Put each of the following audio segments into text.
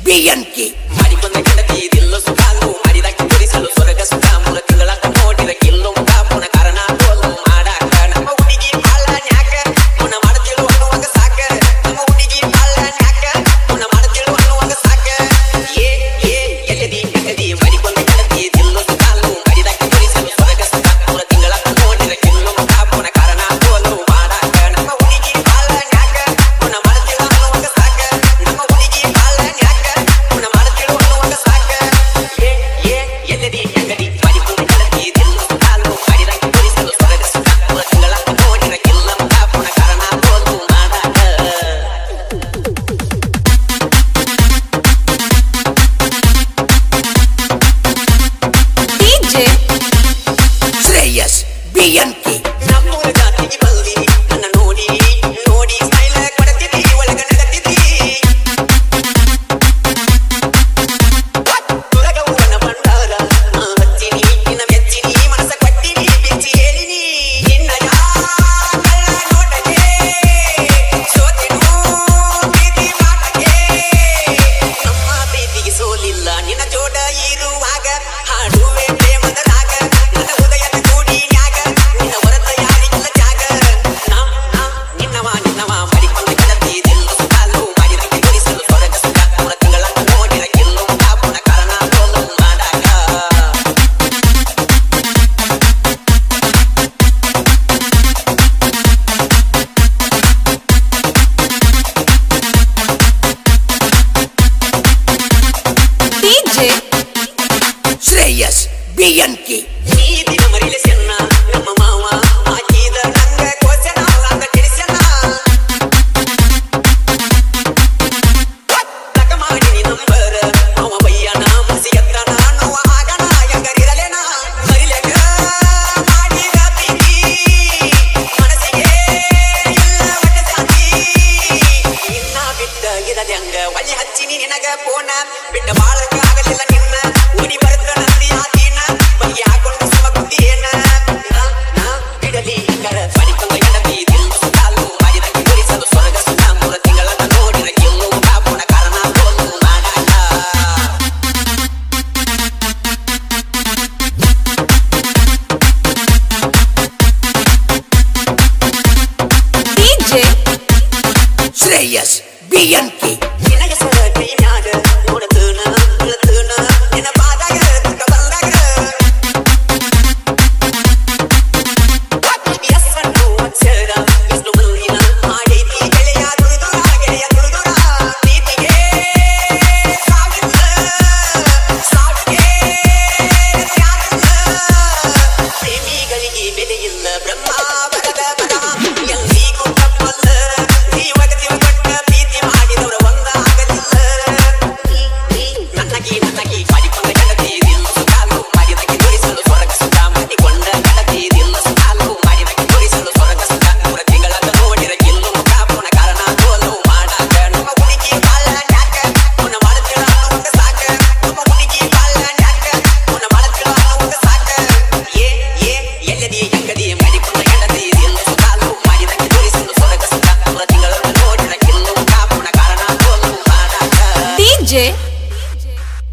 BNK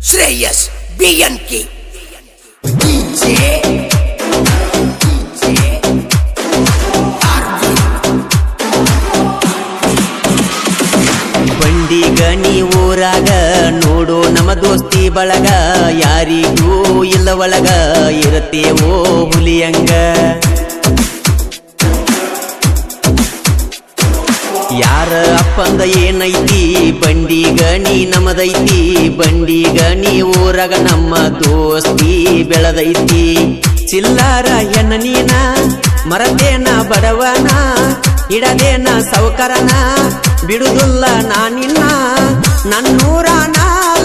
Shreyas BNK Bandigani ಊರಾಗ ನೋಡೋ ನಮ್ಮ ದೋಸ್ತಿ ಬಳಗ ಯಾರಿಗೂ ಇಲ್ಲ ಒಳಗ ಇರತೇವೋ ಹುಲಿಯಂಗ ಯಾರ ಅಪ್ಪಂದ ಏನೈತಿ ಬಂಡಿಗಣಿ ನಮದೈತಿ ಬಂಡಿಗಣಿ ಊರಾಗ ನಮ್ಮ ದೋಸ್ತಿ ಬೆಳದೈತಿ ಚಿಲ್ಲಾರ ಹೆಣ್ಣ ನೀನ ಮರದೇನ ಬಡವನ ಇಡದೇನ ಸೌಕರನ ಬಿಡುದಿಲ್ಲ ನಾನಿನ್ನ ನನ್ನೂರಾನ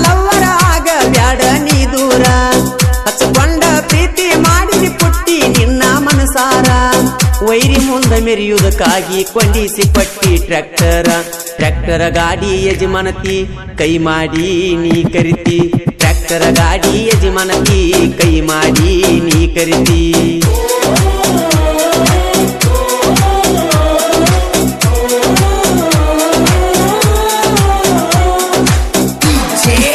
ಲವ್ವರ ಆಗ ಬ್ಯಾಡ ನೀ ದೂರ ಹಚ್ಕೊಂಡ ಪ್ರೀತಿ ಮಾಡಿ ಪುಟ್ಟಿ ನಿನ್ನ ಮನಸಾರ ವೈರಿ ಮುಂದ ಮೆರೆಯುವುದಕ್ಕಾಗಿ ಕೊಂಡಿಸಿ ಪಟ್ಟಿ ಟ್ರ್ಯಾಕ್ಟರ ಗಾಡಿ ಯಜಮಾನತಿ ಕೈ ಮಾಡಿ ನೀ ಕರಿತಿ ಟ್ರ್ಯಾಕ್ಟರ ಗಾಡಿ ಯಜಮಾನತಿ ಕೈ ಮಾಡಿ ನೀ ಕರಿತಿ DJ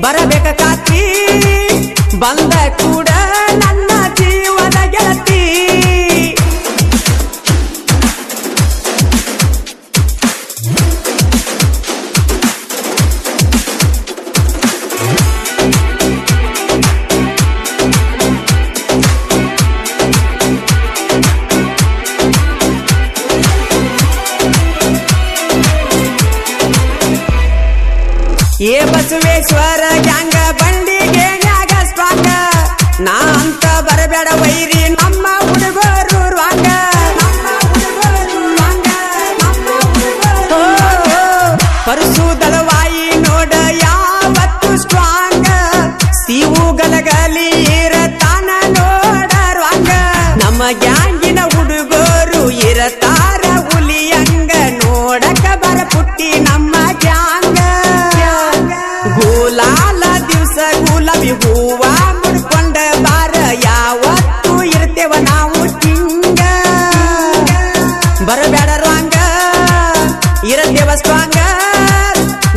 ಬರಬೇಕಾತಿ ಬಂದ ಕೂಡ ನನ್ನ ಜೀವದ ಗೆಳತಿ ಏ ಬಸವೇಶ್ವರ ಗ್ಯಾಂಗ ಬಂಡಿಗೆ ನ್ಯಾಗ ಸ್ಟ್ರಾಂಗ ನಾ ಅಂತ ಬರಬೇಡ ವೈರಿ ನಮ್ಮ ಹುಡುಗರು ರಾಂಗ ಪರಸು ದಳವಾಯಿ ನೋಡ ಯಾವತ್ತು ಸ್ಟ್ರಾಂಗ ಸಿವು ಗಲಗಲಿ ಇರತಾನ ನೋಡ ರಾಂಗ ನಮ್ಮ ಗ್ಯಾಂಗಿನ ಹುಡುಗರು ಇರತಾರ ಹುಲಿಯಂಗ ನೋಡಕ ಬರ ಪುಟ್ಟಿ ನಮ್ಮ ಗ್ಯಾಂಗ ಗುಲಾಲ ದಿವಸ ಗುಲಾಬಿ ಹೂವ ಮುಡ್ಕೊಂಡ ಬಾರ ಯಾವತ್ತು ಇರ್ತೇವ ನಾವು ಕಿಂಗ ಬರಬೇಡ ರಾಂಗ ಇರತೇವ ಸ್ಟ್ರಾಂಗ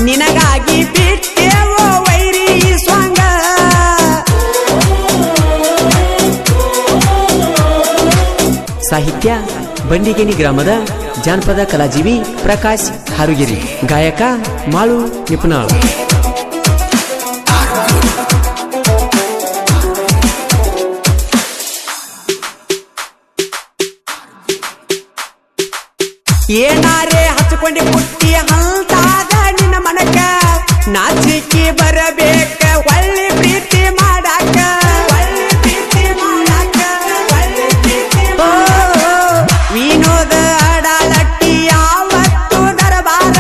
ನಿನಗಾಗಿ ಬಿಟ್ಟೇವೋ ವೈರಿ ಸ್ವಾಂಗ ಸಾಹಿತ್ಯ ಬಂಡಿಗೇನಿ ಗ್ರಾಮದ ಜಾನಪದ ಕಲಾಜೀವಿ ಪ್ರಕಾಶ್ ಹಾರುಗಿರಿ ಗಾಯಕ ಮಾಳು ನಿಪುಣಾಳ್ ಏನಾರೇ ಹಚ್ಕೊಂಡಿ ಪುಟ್ಟಿ ಹಲ್ತಾದ ನಿನ್ನ ಮನಕ ನಾಚಿಕಿ ಬರಬೇಕ ಒಳ್ಳೆ ಪ್ರೀತಿ ಮಾಡಾಕ ವಿನೋದ ಅಡಾಲಟ್ಟಿ ಯಾವತ್ತು ದರಬಾರ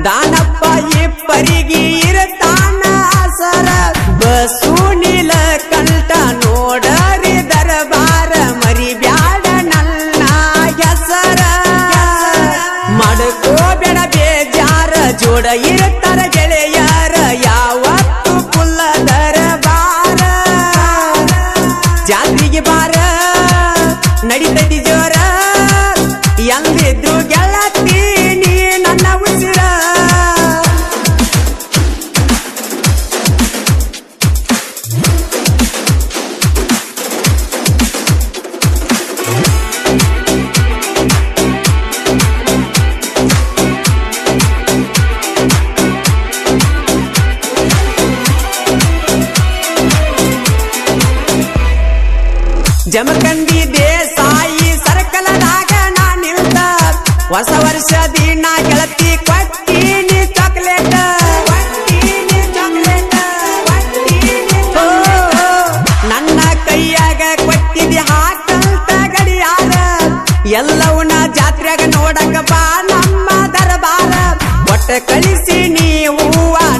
ದಾನಪ್ಪ ಇಬ್ಬರಿಗೆ ಇರತಾನ ಆಸರ ಬಸು ನೀಲ ಕಂಠ ನೋಡರಿ ದರಬಾರ ಮರಿಬ್ಯಾಡ ನನ್ನ ಹೆಸರ ಮಾಡ್ಕೋಬೇಡ ಬೇಜಾರ ಜೋಡ ಇರುತ್ತಾರ ಗೆಳೆಯಾರ ಯಾವತ್ತು ಕುಲ್ಲದರ ಬಾರ ಜಾತ್ರೆಗೆ ಬಾರ ನಡಿತೈತಿ ಜೋರ ಎಂದಿದ್ರು ಗೆಳತಿ ನೀ ನನ್ನ ಉಸಿರ ಜಮಖಂಡಿ ದೇಸಾಯಿ ಸರ್ಕಲದಾಗ ನಾ ನಿಲ್ತ ಹೊಸ ವರ್ಷ ದಿನ ಗೆಳತಿ ಕೊಟ್ಟೀನಿ ಚಾಕ್ಲೇಟ್ ನನ್ನ ಕೈಯಾಗ ಕೊಟ್ಟಿದಿ ಹಾಕಂತ ಗಡಿಯಾರ ಎಲ್ಲವನ್ನ ಜಾತ್ರೆಗ ನೋಡಕ ಬಾ ನಮ್ಮ ದರಬಾರ ಒಟ್ಟ ಕಳಿಸಿ ನೀವು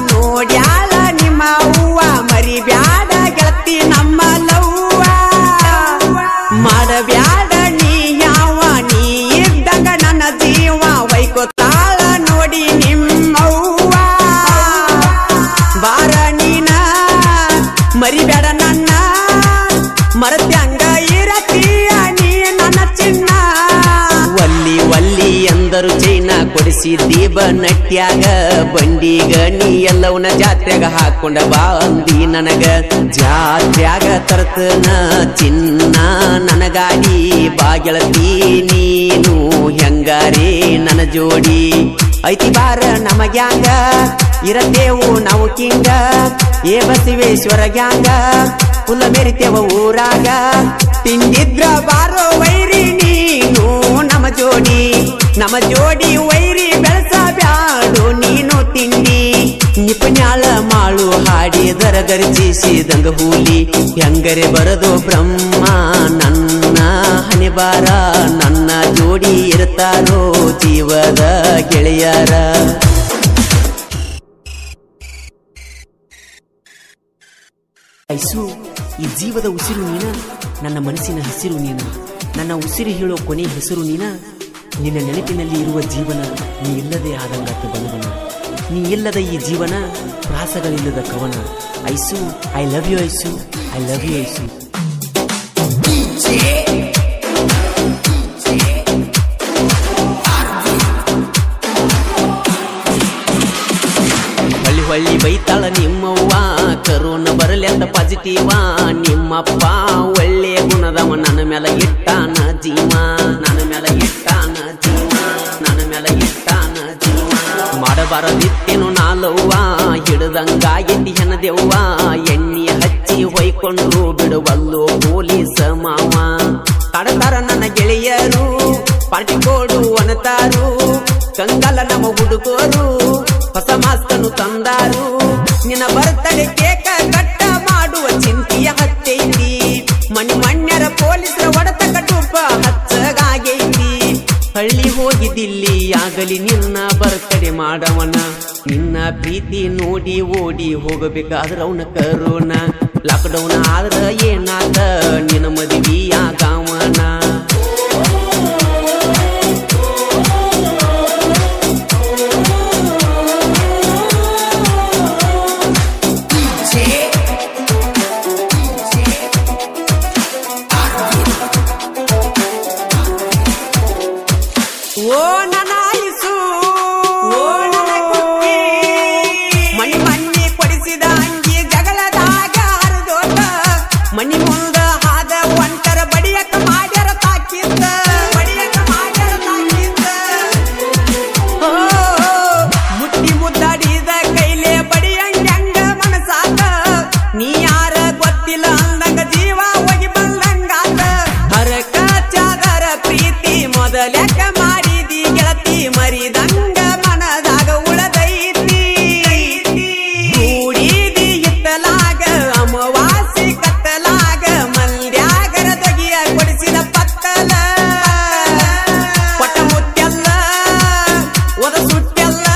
ನೋಡ್ಯಾಳ ನಿಮ್ಮ ಹೂವ ಮರಿಬ್ಯಾಡ ಗೆಳತಿ ನಮ್ಮ ಲವ್ವ ಮಾಡಬ್ಯಾಡ ನೀ ಯಾವ ನೀ ಇದ್ದಂಗ ನನ್ನ ಜೀವ ವೈಕೋತಾಳ ನೋಡಿ ನಿಮ್ಮವ್ವ ಬಾರ ನೀನ ಮರಿಬ್ಯಾಡ ನನ್ನ ಮರತ್ಯಂಗ ಇರತೀಯ ನೀ ನನ್ನ ಚಿನ್ನ ಒಲ್ಲಿ ಒಲ್ಲಿ ಎಂದರು ಚೈನ ಕೊಡಿಸಿದ್ದಿ ಬನಟ್ಯಾಗ ಬಂಡಿಗ ನೀ ಎಲ್ಲವನ್ನ ಜಾತ್ರೆಗ ಹಾಕೊಂಡ ಬಾ ಅಂದಿ ನನಗ ಜಾತ್ರ್ಯಾಗ ತರ್ತನ ಚಿನ್ನ ನನಗಾಗಿ ಬಾ ಗೆಳತಿ ನೀನು ಹೆಂಗಾರೇ ನನ್ನ ಜೋಡಿ ಐತಿ ಬಾರ ನಮಗ್ಯಾಂಗ ಇರತೇವು ನಾವು ಕಿಂಗ ಏ ಬಸವೇಶ್ವರ ಗ್ಯಾಂಗ ಪುಲ್ಲ ಮೆರಿತೇವ ಊರಾಗ ತಿಂದಿದ್ರ ಬಾರೋ ವೈರಿ ನೀನು ನಮ್ಮ ಜೋಡಿ ವೈರಿ ಬೆಳಸಬ್ಯಾಡು ನೀನು ತಿಂಡಿ ನಿಪುಣ್ಯಾಳ ಮಾಳು ಹಾಡಿದರ ಗರ್ಜಿಸಿದಂಗ ಹೂಲಿ ಹೆಂಗರೆ ಬರದು ಬ್ರಹ್ಮ ನನ್ನ ಹಣೆಬಾರ ನನ್ನ ಜೋಡಿ ಇರ್ತಾರೋ ಜೀವದ ಗೆಳೆಯರ ಐಸು ಈ ಜೀವದ ಉಸಿರು ನೀನ ನನ್ನ ಮನಸ್ಸಿನ ಹಸಿರು ನೀನ ನನ್ನ ಉಸಿರು ಹೇಳೋ ಕೊನೆ ಹೆಸರು ನೀನ ನಿನ್ನ ನೆನಪಿನಲ್ಲಿ ಇರುವ ಜೀವನ ನೀ ಇಲ್ಲದೆ ಆದಂಗಾತು ಬಲವನ ನೀ ಇಲ್ಲದ ಈ ಜೀವನ ಪ್ರಾಸಗಳಿಲ್ಲದ ಕವನ ಐಸು ಐ ಲವ್ ಯು ಐಸು ಐ ಲವ್ ಯು ಐಸು ಹೊಳ್ಳಿ ಬೈತಾಳ ನಿಮ್ಮವ್ವ ಕರೋನ ಬರಲೆಂತ ಪಾಸಿಟಿವ ನಿಮ್ಮಪ್ಪ ಒಳ್ಳೆ ಗುಣದವ ನನ್ನ ಮೇಲೆ ಇಟ್ಟಾನ ಜೀವ ನನ್ನ ಮೇಲೆ ಇಟ್ಟಾನ ಜೀವ ನನ್ನ ಮೇಲೆ ಇಟ್ಟಾನ ಜೀವ ಮಾಡಬಾರದಿತ್ತೇನು ನಾಲವ್ವ ಹಿಡ್ದಂಗಾಗಿದ್ದಿ ಹೆಣದೆವ್ವ ಎಣ್ಣೆ ಹಚ್ಚಿ ಹೊಯ್ಕೊಂಡ್ರು ಬಿಡುವಲ್ಲೋ ಪೊಲೀಸ ಮಾವ ತಡತಾರ ನನ್ನ ಗೆಳೆಯರು ಪಾರ್ಟಿ ಕೊಡು ಅನತಾರು ಕಂಗಲ ನಮ್ಮ ಹುಡುಗರು ಹೊಸ ಮಾಸ್ಕನ್ನು ತಂದಾರು ನಿನ್ನ ಬರ್ತಡೆ ಕೇಕ ಕಟ್ಟ ಮಾಡುವ ಚಿಂತೆಯ ಹತ್ತೈತಿ ಮಣ್ಯರ ಪೊಲೀಸರ ಹೊಡೆತ ಕಟುಪ ಹಚ್ಚಗಾಗೈತಿ ಹಳ್ಳಿ ಹೋಗಿದ್ದಿಲ್ಲಿ ಆಗಲಿ ನಿನ್ನ ಬರ್ತಡೆ ಮಾಡವನ ನಿನ್ನ ಪ್ರೀತಿ ನೋಡಿ ಓಡಿ ಹೋಗಬೇಕಾದ್ರ ಅವನ ಕರೋನ ಲಾಕ್ಡೌನ್ ಆದ್ರ ಏನಾದ ನಿನ್ನ ಮದುವೆಯಾಗವನ ಓ ನನ್ನ ಆಯುಸು ಓ ನನ್ನ ಕುಕ್ಕಿ ಮಣ್ಣಿ ಕೊಡಿಸಿದ ಅಂಗಿ ಜಗಳದಾಗ ಹರಿದೋತ ಮಣ್ಣಿ ಮುಂದ ಹಾದ ಒಂಟರ ಬಡಿಯಕ ಮಾಡ್ಯಾರ ತಾಕಿದ್ದ ಓ ಮುಟ್ಟಿ ಮುದ್ದಾಡಿದ ಕೈಲೆ ಬಡಿಯಂಗ ಮನಸಾದ ನೀ ಯಾರ ಗೊತ್ತಿಲ್ಲ ಅಂದಂಗ ಜೀವ ಹೋಗಿ ಬಂದಂಗಾದ ಹರಕ ಚಾದರ ಪ್ರೀತಿ ಮೊದಲೆಕ ಮರಿದಂಗ ಮನದಾಗ ಉಳದೈತಿ ಕೂಡಿದಿ ಇತ್ತಲಾಗ ಅಮವಾಸಿ ಕತ್ತಲಾಗ ಮಲ್ಯಾಗರ ದೊಗಿಯ ಕೊಡಿಸಿದ ಪತ್ತಲ ಕೊಟ್ಟ ಮುತ್ತೆಲ್ಲ ಒದ ಸುಟ್ಟೆಲ್ಲ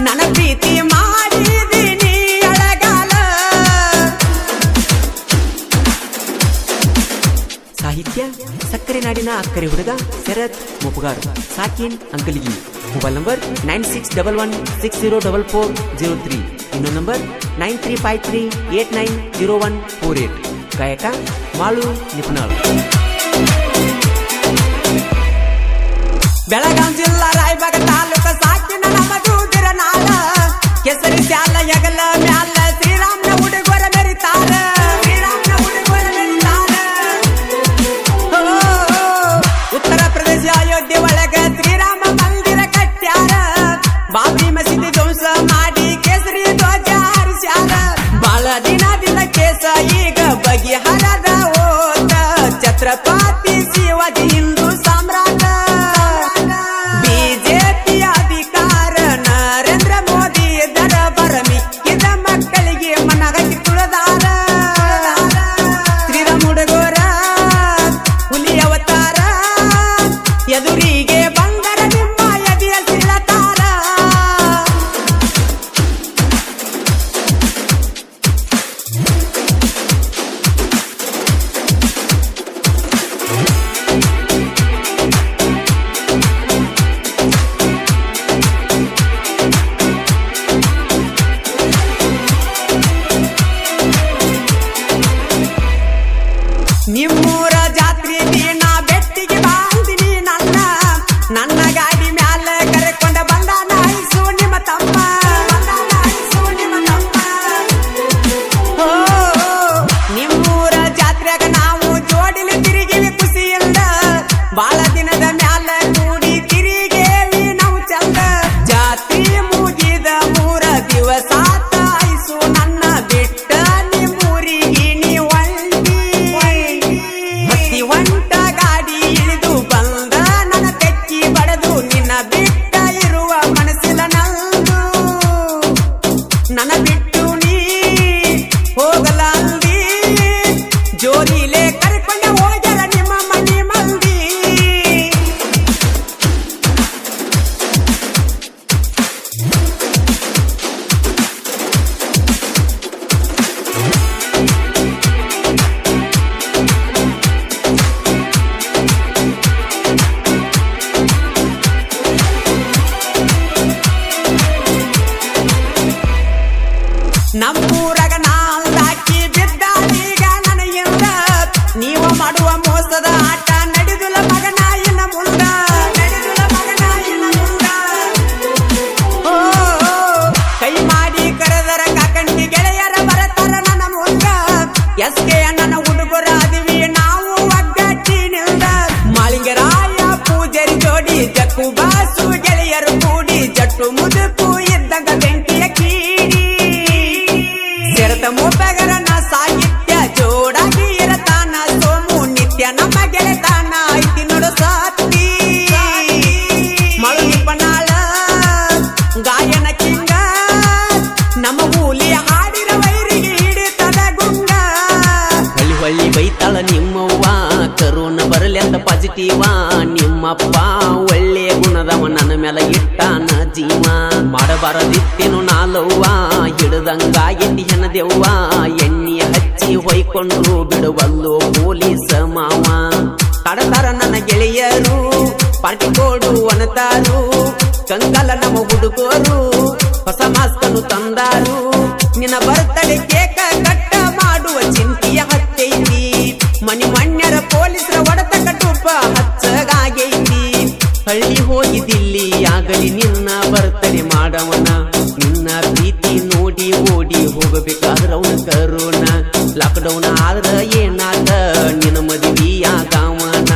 ನನ್ನ ಪ್ರೀತಿ ಮಾಡಿದೀನಿ ಅಳಗಾಲ ಸಾಹಿತ್ಯ ಸಕ್ಕರೆ ನಾಡಿನ ಅಕ್ಕರೆ ಹುಡುಗ ಶರತ್ ಮುಪುಗಾರ್ ಸಾಕಿನ್ ಅಂಕಲಿಗಿ ಮೊಬೈಲ್ ನಂಬರ್ 9611604403 ಇನ್ನೊಂದು ನಂಬರ್ 9353890148 ಗಾಯಕ ಮಾಳು ನಿಪುಣಾಳ್ ಬೆಳಗಾಂ ಜಿಲ್ಲಾ ರಾಯಬಾಗ ತಾಲೂಕ ಸಾಕಿನ ನಮ್ಮ ದೂದಿರ ನಾಳ ಕೆಸರಿ ಶಾಲ ಯಗಲ ಮ್ಯಾಲ ಶ್ರೀರಾಮ್ನ ಹುಡುಗರ ಮೆರಿತಾರ ಉತ್ತರ ಪ್ರದೇಶ ಅಯೋಧ್ಯೆ ಒಳಗ ಶ್ರೀರಾಮ ಮಂದಿರ ಕಟ್ಟ್ಯಾರ ಬಾಬರಿ ಮಸೀದಿ ಧ್ವಂಸ ಮಾಡಿ ಕೇಸರಿ ಧ್ವಜ ಹಾರಿಸ್ಯಾರ ಬಾಳ ದಿನದಿಂದ ಕೇಸ ಈಗ ಬಗೆಹರದ ಹೋದ ಛತ್ರಪತಿ ಶಿವಾಜಿ ಹಿಂದೂ ಸಾಮ್ರಾಟ ಬಿಜೆಪಿ ಅಧಿಕಾರ ನರೇಂದ್ರ ಮೋದಿ ದರ ಬರ ಮಿಕ್ಕಿದ ಮಕ್ಕಳಿಗೆ ಮನಗಟ್ಟಿ ತುಳದಾರ ಶ್ರೀರಾಮ ಹುಡುಗರ ಹುಲಿ ಅವತಾರ ಎದುರಿಗೆ ಬಂದರ ನಿಮ್ಮ ಎದೆಯ ಸಿಳತಾರ ನಿಮ್ಮೂರ ಜಾತ್ರೆ ದಿನ ಬೆಟ್ಟಿಗೆ ಬಾಂದಿನಿ ನನ್ನ ಗಾಡಿ ಮ್ಯಾಲ ಕರೆಕೊಂಡ ಬಂದಾನ ಐಸು ನಿಮ್ಮ ತಮ್ಮ ಓ ನಿಮ್ಮೂರ ಜಾತ್ರೆಗ ನಾವು ಜೋಡಿಲಿ ತಿರುಗಿವಿ ಖುಷಿಯಿಂದ ಬಾಳ ದಿನದ ಮ್ಯಾಲ ಕೂಡಿ ತಿರುಗೇವಿ ನಾವು ಚಂದ ಜಾತ್ರೆ ಮುಗಿದ 3 ದಿವಸ ಐಸು ನನ್ನ ಬಿಟ್ಟ ನಿಮ್ಮೂರಿಗೆ ನೀ ಹತ್ತಿ ಒಂಟ ಗಾಡಿ ಇಳಿದು ಬಂದ ನನ್ನ ತೆಕ್ಕಿ ಬಡದು ನಿನ್ನ ಬಿಟ್ಟ ಇರುವ ಮನಸ್ಸಿಲ್ಲ ನಂದು ನನ್ನ ಬಿಟ್ಟು ನೀ ಹೋಗಲ ಅಂದಿ ಜೋರಿಲೆ ಕರ್ಕೊಂಡ ಹೋಗ್ಯಾರ ನಿಮ್ಮ ಮನೆ ಮಂದಿ ನಮ್ಮೂರಾಗ ನಾಲ್ದಾಕಿ ಬಿದ್ದಾಳೀಗ ನನಗಿಂದ ನೀವು ಮಾಡುವ ಮೋಸದ ಆಟ ನಡೆದುಲ ಮಗನ ಇನ್ನ ಮುಂದ ಓ ಕೈ ಮಾಡಿ ಕರೆದರ ಕಾಕಂಡಿ ಗೆಳೆಯರ ಎಷ್ಟು ಮುದುಕು ಇದ್ದಂಗ ಬೆಂಕಿಯ ಕೀಡಿ ಸೇರತ ಮೊಬ್ಬಗರನ ಸಾಹಿತ್ಯ ಜೋಡಾಗಿ ಇರತಾನ ಸೋಮು ನಿತ್ಯ ನಮ್ಮ ಗೆಳೆತಾನ ಐತಿ ನೋಡು ಸತ್ತಿ ಮಳು ನಿಪನಾಳ ಗಾಯನ ಕಿಂಗ ನಮ್ಮ ಮೂಲಿ ಹಾಡಿರ ವೈರಿಗೆ ಹಿಡಿತದ ಗುಂಗ ಹೊಳ್ಳಿ ಹೊಳ್ಳಿ ಬೈತಾಳ ನಿಮ್ಮವ್ವ ಕರೋನ ಬರಲಿ ಅಂತ ಪಾಸಿಟಿವ ನಿಮ್ಮಪ್ಪ ಒಳ್ಳೆ ಗುಣದವ ನನ್ನ ಮೇಲೆ ಇಟ್ಟಾನ ಜೀವ ಮಾಡಬಾರದಿತ್ತೇನು ನಾಲವ್ವ ಹಿಡ್ದಂಗ ಎಣ್ಣಿ ಹೆಣದೆವ್ವ ಎಣ್ಣೆ ಹಚ್ಚಿ ಹೊಯ್ಕೊಂಡ್ರು ಬಿಡುವಲ್ಲೋ ಪೊಲೀಸ ಮಾವ ಕಡತಾರ ನನ್ನ ಗೆಳೆಯರು ಪಾರ್ಟಿ ಕೊಡು ಅನತಾರು ಕಂಗಾಲ ನಮ್ಮ ಹುಡುಗರು ಹೊಸ ಮಾಸ್ಕನ್ನು ತಂದಾರು ನಿನ್ನ ಬರ್ತಡೆ ಕೇಕ ಕಟ್ಟ ಮಾಡುವ ಚಿಂತೆಯ ಹತ್ತೈತಿ ಮನಿ ಮಣ್ಯರ ಪೊಲೀಸರ ಒಡತ ಕಟ್ಟುಪ ಹಚ್ಚಗಾಗೈತಿ ಹಳ್ಳಿ ಹೋಗಿದಿಲ್ಲಿ ಆಗಲಿ ನಿನ್ನ ಬರ್ತಡೆ ಮಾಡವನ ನಿನ್ನ ಪ್ರೀತಿ ನೋಡಿ ಓಡಿ ಹೋಗಬೇಕಾದ್ರ ಅವನ ಕರೋನ ಲಾಕ್ಡೌನ್ ಆದ್ರ ಏನಾದ ನಿನ್ನ ಮದುವೆಯಾಗವನ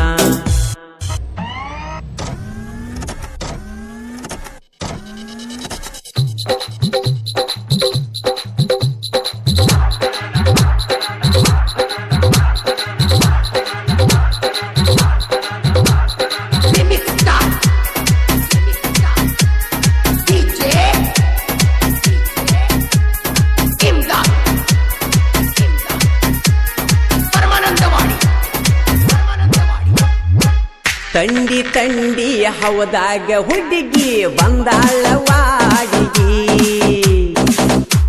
ತಂಡಿ ತಂಡಿ ಹವದಾಗ ಹುಡುಗಿ ಬಂದಾಳವಾಡಿಗಿ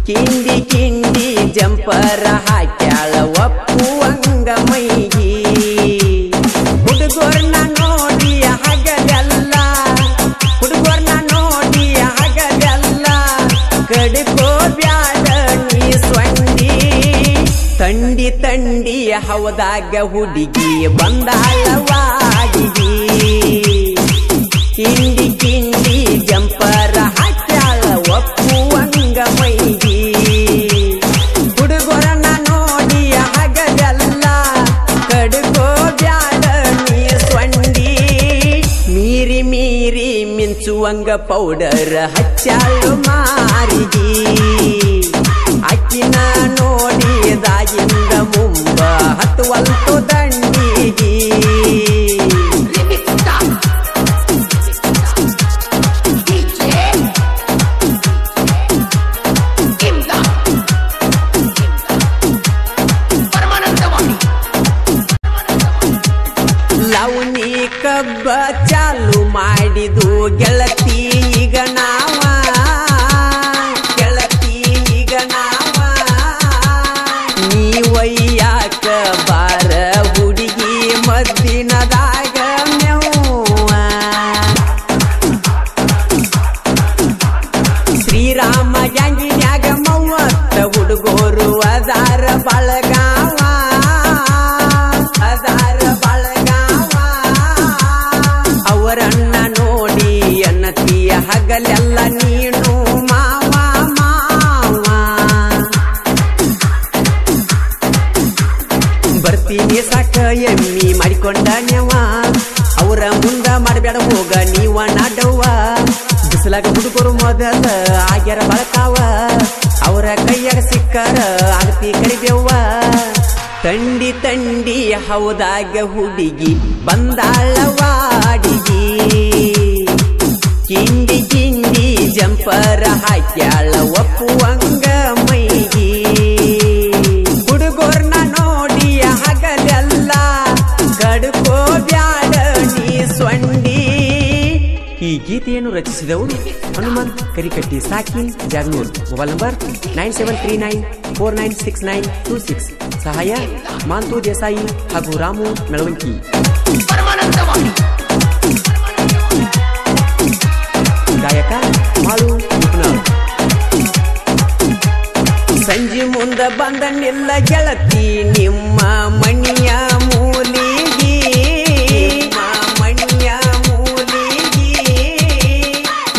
ಕಿಂಡಿ ಕಿಂಡಿ ಜಂಪರ ಹಾಕ್ಯಾಳ ಒಪ್ಪುವಂಗ ಮೈಗಿ ಹುಡುಗರ್ನ ನೋಡಿ ಹಗಲೆಲ್ಲ ಹುಡುಗರ್ನ ನೋಡಿ ಹಗಲೆಲ್ಲ ಕಡಿಕೋ ಬ್ಯಾಡ ನೀ ಸ್ವಂಡಿ ತಂಡಿ ತಂಡಿ ಹವದಾಗ ಹುಡುಗಿ ಬಂದಾಳವಾಡಿಗಿ ಕಿಂಡಿ ಕಿಂಡಿ ಜಂಪರ ಹಾಕ್ಯಾಳ ಒಪ್ಪುವಂಗ ಮೈಗಿ ಹುಡುಗರನ್ನ ನೋಡಿ ಹಗಲೆಲ್ಲ ಕಡ್ಕೋ ಬ್ಯಾಡ ನೀ ಸ್ವಂಡಿ ಮೀರಿ ಮೀರಿ ಮಿಂಚುವಂಗ ಪೌಡರ್ ಹಚ್ಚಾಳು ಮಾರಿಗಿ ಅಕ್ಕಿನ ನೋಡಿದಾಗಿಂದ ಮುಂಬ ಹತ್ತುವಲ್ತು ದಂಡಿಗಿ ಲೌನಿ ಕಬ್ಬ ಚಾಲು ಮಾಡಿದು ಗೆಳತಿ ಈಗ ನಾವ ಗೆಳತಿ ಈಗ ನಾವ ನೀವಯ್ಯಾಕ ಬಾರ ಹುಡುಗಿ ಮದ್ದಿನದಾಗ ಮೆವ್ವ ಶ್ರೀರಾಮ ಗ್ಯಾಂಗಿನ್ಯಾಗ ಮವ್ವತ್ತ ಹುಡುಗೋರು ಅದಾರ ಬಳಗಾವ ಅದಾರ ಬಳಗಾವ ಅವರನ್ನ ನೋಡಿ ಅನ್ನತಿಯ ಹಗಲೆಲ್ಲ ನೀನು ಮಾವ ಮಾವ ಬರ್ತೀನಿ ಸಾಕ ಎಮ್ಮಿ ಮಾಡಿಕೊಂಡ ನೆವ ಅವರ ಮುಂದ ಮಾಡಬೇಡ ಹೋಗ ನೀವ ನಾಡವ್ವ ಬಿಸಿಲಾಗ ಹುಡುಗರು ಮೊದಲ ಆಗ್ಯಾರ ಬಳಕಾವ ಅವರ ಕೈಯಾಗ ಸಿಕ್ಕರ ಆಗತಿ ಕರಿಬೇವ್ವ ತಂಡಿ ತಂಡಿ ಹೌದಾಗ ಹುಡುಗಿ ಬಂದಾಳವಾಡಿಗಿ ಕಿಂಡಿ ಕಿಂಡಿ ಜಂಪರ ಹಾಕ್ಯಾಳ ಒಪ್ಪುವಂಗ ಮೈಗಿ ಹುಡುಗರ್ನ ನೋಡಿ ಹಗಲೆಲ್ಲ ಕಡ್ಕೋ ಬ್ಯಾಡ ನೀ ಸ್ವಂಡಿ ಈ ಗೀತೆಯನ್ನು ರಚಿಸಿದವರು ಹನುಮಂತ್ ಕರಿಕಟ್ಟಿ ಸಾಕಿನ್ ಜಾಗ್ನೂರ್ ಮೊಬೈಲ್ ನಂಬರ್ 9739496926 ಸಹಾಯ ಮಾಂತು ದೇಸಾಯಿ ಹಾಗೂ ರಾಮು ಮೆಳವಂಕಿ ಗಾಯಕ ಮಾಳು ಉಪ್ನಾಳ್ ಸಂಜೆ ಮುಂದ ಬಂದ ನಿಲ್ಲ ಗೆಳತಿ ನಿಮ್ಮ ಮಣಿಯ ಮೂಲಿಗಿ ಮಣಿಯ ಮೂಲಿಗಿ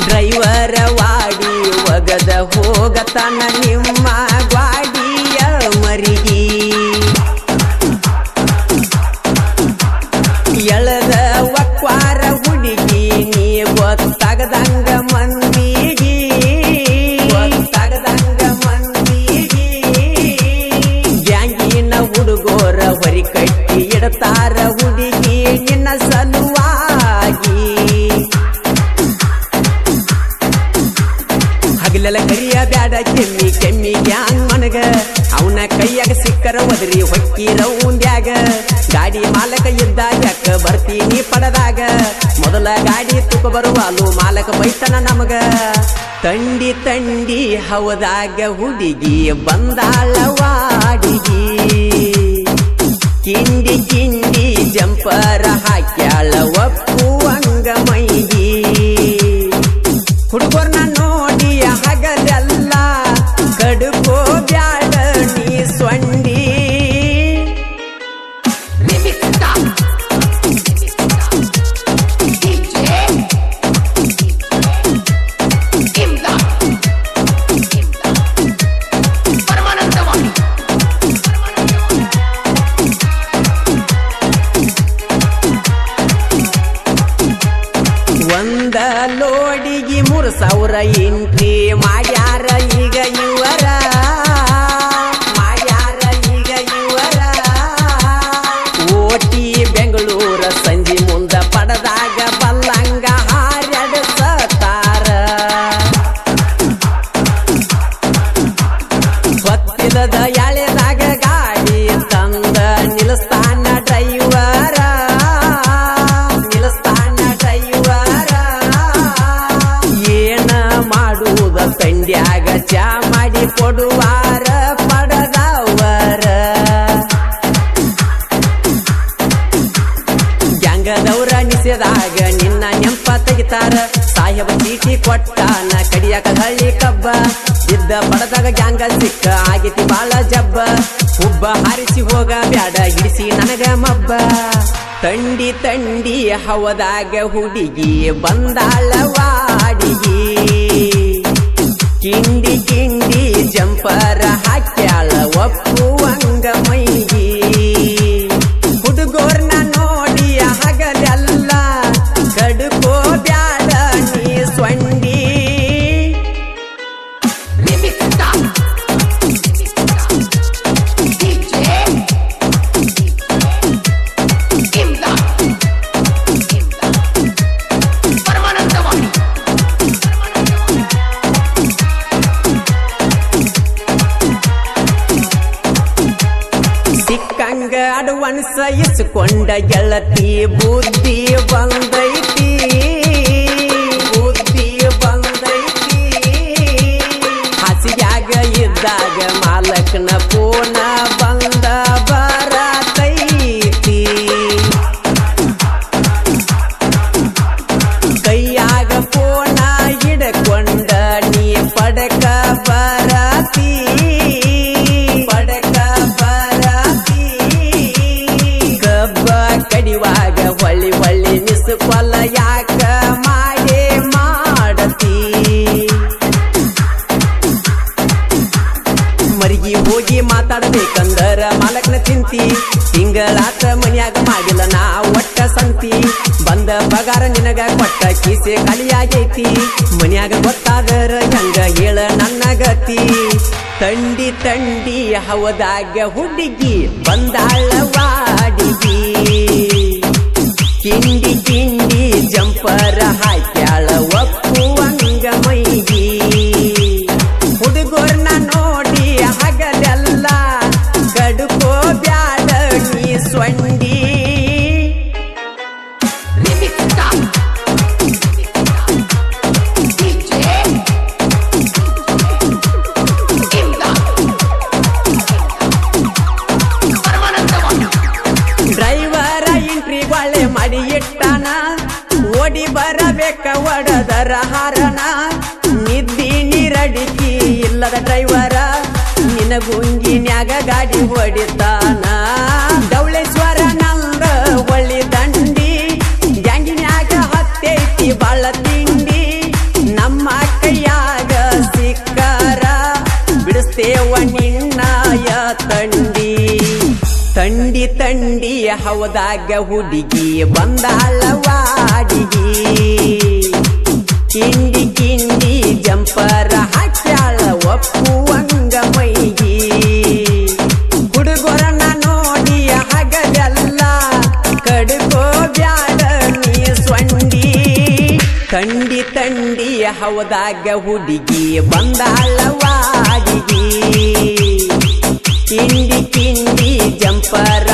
ಡ್ರೈವರ ವಾಡಿ ಒಗದ ಹೋಗತನ ನಿಮ್ಮ ಗಾಡಿಯ ಮರಿಗಿ ಎಳದ ಒಕ್ವಾರ ಹುಡುಗಿ ನೀ ಗೊತ್ತಾಗದಂಗ ಮಂದಿಗಿ ಬಾಡಿನ ಕೈಯಾಗ ಸಿಕ್ಕರ ಒದರಿ ಹೊಕ್ಕಿರ ಉಂಡ್ಯಾಗ ಗಾಡಿ ಮಾಲಕ ಇದ್ದಾಗ ಯಾಕ ಬರ್ತೀನಿ ಪಡದಾಗ ಮೊದಲ ಗಾಡಿ ತುಕ ಬರುವಾಲು ಮಾಲಕ ಬೈತನ ನಮಗ ತಂಡಿ ತಂಡಿ ಹವದಾಗ ಹುಡುಗಿ ಬಂದಾಳ ವಾಡಿಗಿ ಕಿಂಡಿ ಕಿಂಡಿ ಜಂಪರ ಹಾಕ್ಯಾಳ ಒಪ್ಪುವಂಗ ಮೈಗಿ ಹುಡುಗರ್ನ ನೋಡಿ ಹಗಲೆಲ್ಲ ಕಡುಕೋ ಬ್ಯಾಡ ನೀ ಸೊಂಡಿ ಒಂದ ಲೋಡಿಗೆ 3,000 ಎಂಟ್ರಿ ಮಾಡ್ಯಾರ ಈಗ ಇವರ ಓಟಿ ಬೆಂಗಳೂರ ಸಂಜೆ ಮುಂದ ಪಡದಾಗ ಬಲ್ಲಂಗ ಹಾರ್ಯಾಡಸತಾರ ಹೊತ್ತಿದ ಎಳೆದಾಗ ಗಾಡಿ ತಂದ ನಿಲ್ಸ್ತಾನ ಡ್ರೈವರ ಏನ ಮಾಡುವುದ ತಂಡ್ಯಾಗ ಚಾ ಮಾಡಿ ಕೊಡುವಾರ ಪಡದವರ ಗ್ಯಾಂಗದವ್ರ ನಿಸೆದಾಗ ನಿನ್ನ ನೆಂಪ ತೆಗಿತಾರ ಸಾಹೇಬ ಚೀಟಿ ಕೊಟ್ಟಾನ ಕಡಿಯಾಕ ಹಳ್ಳಿ ಕಬ್ಬ ಇದ್ದ ಪಡದಾಗ ಗ್ಯಾಂಗ ಸಿಕ್ಕ ಆಗೈತಿ ಬಾಳ ಜಬ್ಬ ಹುಬ್ಬ ಹಾರಿಸಿ ಹೋಗ ಬ್ಯಾಡ ಹಿಡಿಸಿ ನನಗ ಮಬ್ಬ ತಂಡಿ ತಂಡಿ ಹವದಾಗ ಹುಡುಗಿ ಬಂದಾಳ ವಾಡಿಗಿ ಕಿಂಡಿ ಕಿಂಡಿ ಜಂಪರ ಹಾಕ್ಯಾಳ ಒಪ್ಪುವಂಗ ಮೈಗಿ ಹುಡುಗೋರ್ನ ನೋಡಿ ಹಗಲೆಲ್ಲ ಕಡುಕೋ ಬ್ಯಾಡ ನೀ ಸೊಂಡಿ ಸಿಕ್ಕಂಗ ಅಡ್ವಾನ್ಸ್ ಇಸ್ಕೊಂಡ ಗೆಳತಿ ಬುದ್ಧಿ ಬಂದೈತಿ ಹಾಸಿಗ್ಯಾಗ ಇದ್ದಾಗ ಮಾಲಕನ ಫೋನ ಬಂದ ಬರತೈತಿ ಕೈಯಾಗ ಫೋನ ಹಿಡ್ಕೊಂಡ ನೀ ಪಡಕ ಬರತಿ ಕಡಿವಾಗ ಹೊಳ್ಳಿ ಹೊಳ್ಳಿ ಮಿಸ್ ಕೊಲ್ಲ ಯಾಕ ಮಾಡತಿ ಮರಿಗಿ ಹೋಗಿ ಮಾತಾಡ್ಬೇಕಂದರ ಮಾಲಕನ ಚಿಂತಿ ತಿಂಗಳಾತ ಮನ್ಯಾಗ ಮಾಡಿಲ್ಲ ನಾ ಒಟ್ಟ ಸಂತಿ ಬಂದ ಪಗಾರ ನಿನಗ ಕೊಟ್ಟ ಕೀಸೆ ಖಾಲಿಯಾಗೈತಿ ಮನ್ಯಾಗ ಗೊತ್ತಾದರ ಹೆಂಗ ಹೇಳ ನನ್ನ ಗತಿ ತಂಡಿ ತಂಡಿ ಹವದಾಗ ಹುಡುಗಿ ಬಂದಾಳ ವಾಡಿಗಿ ಕಿಂಡಿ ಕಿಂಡಿ ಜಂಪರ ಹಾಕ್ಯಾಳ ಒಪ್ಪುವಂಗ ಮೈಗಿ ಹುಡುಗರ್ನ ನೋಡಿ ಹಗಲೆಲ್ಲ ಕಡುಕೋ ಬ್ಯಾಡ ನೀ ಸೊಂಡಿ ಡ್ರೈವರ ಎಂಟ್ರಿ ಬಾಳೆ ಮಾಡಿ ಇಟ್ಟಾನ ಓಡಿ ಬರಬೇಕ ಒಡದರ ಹಾರನ ನಿದ್ದಿ ನೀರಡಿಕಿ ಇಲ್ಲದ ಡ್ರೈವರ ನಿನ್ನ ಗುಂಗಿನ್ಯಾಗ ಗಾಡಿ ಹೊಡಿತಾನ ಡೌಳೇಶ್ವರ ನಂದ ಒಳ್ಳಿ ದಂಡಿ ಗ್ಯಾಂಗಿನ್ಯಾಗ ಹತ್ತೈತಿ ಬಾಳ ತಿಂಡಿ ನಮ್ಮ ಕೈಯಾಗ ಸಿಕ್ಕಾರ ಬಿಡಿಸ್ತೇವ ನಿನ್ನಯ ತಂಡಿ ತಂಡಿ ತಂಡಿ ಹವದಾಗ ಹುಡುಗಿ ಬಂದಾಳ ವಾಡಿಗಿ ಕಿಂಡಿ ಕಿಂಡಿ ಜಂಪರ ಹಾಕ್ಯಾಳ ಒಪ್ಪುವಂಗ ಮೈಗಿ ಹುಡುಗರನ್ನ ನೋಡಿ ಹಗಲೆಲ್ಲ ಕಡುಕೋ ಬ್ಯಾಡ ನೀ ಸೊಂಡಿ ತಂಡಿ ತಂಡಿ ಹವದಾಗ ಹುಡುಗಿ ಬಂದಾಳ ವಾಡಿಗಿ ಕಿಂಡಿ ಕಿಂಡಿ ಜಂಪರ